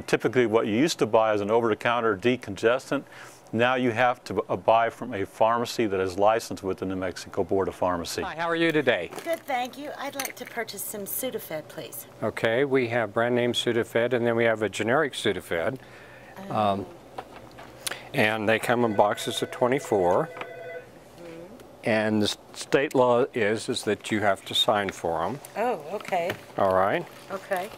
typically what you used to buy as an over-the-counter decongestant. Now you have to buy from a pharmacy that is licensed with the New Mexico Board of Pharmacy. Hi, how are you today? Good, thank you. I'd like to purchase some Sudafed, please. Okay, we have brand name Sudafed, and then we have a generic Sudafed. And they come in boxes of 24. And the state law is that you have to sign for them. Oh, okay. All right. Okay.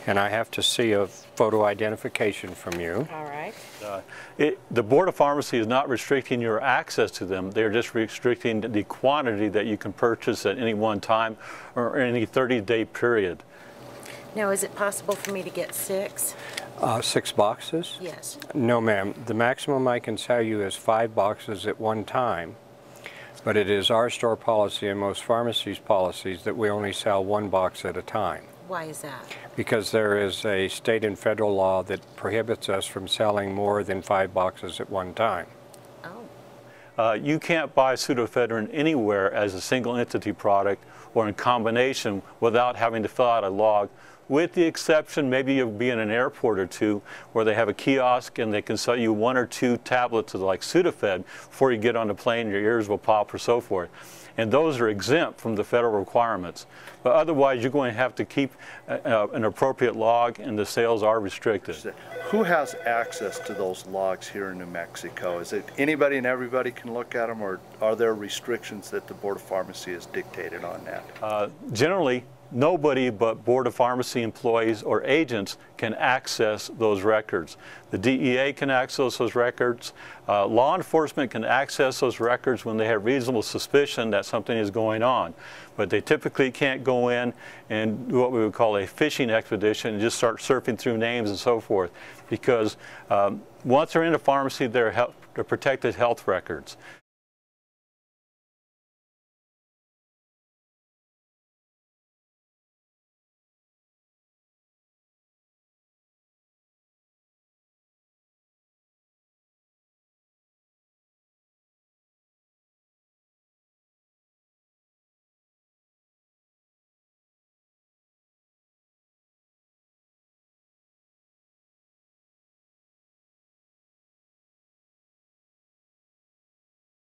And I have to see a photo identification from you. All right. The Board of Pharmacy is not restricting your access to them. They're just restricting the quantity that you can purchase at any one time or any 30-day period. Now, is it possible for me to get 6? 6 boxes? Yes. No, ma'am. The maximum I can sell you is 5 boxes at one time. But it is our store policy and most pharmacies' policies that we only sell 1 box at a time. Why is that? Because there is a state and federal law that prohibits us from selling more than 5 boxes at one time. Oh. You can't buy pseudoephedrine anywhere as a single entity product or in combination without having to fill out a log, with the exception maybe you'll be in an airport or two where they have a kiosk and they can sell you 1 or 2 tablets of like Sudafed before you get on the plane, your ears will pop or so forth. And those are exempt from the federal requirements. But otherwise, you're going to have to keep an appropriate log, and the sales are restricted. Who has access to those logs here in New Mexico? Is it anybody and everybody can look at them, or are there restrictions that the Board of Pharmacy has dictated on that? Generally, nobody but Board of Pharmacy employees or agents can access those records. The DEA can access those records. Law enforcement can access those records when they have reasonable suspicion that something is going on. But they typically can't go in and do what we would call a fishing expedition and just start surfing through names and so forth. Because once they're in a pharmacy, they're protected health records.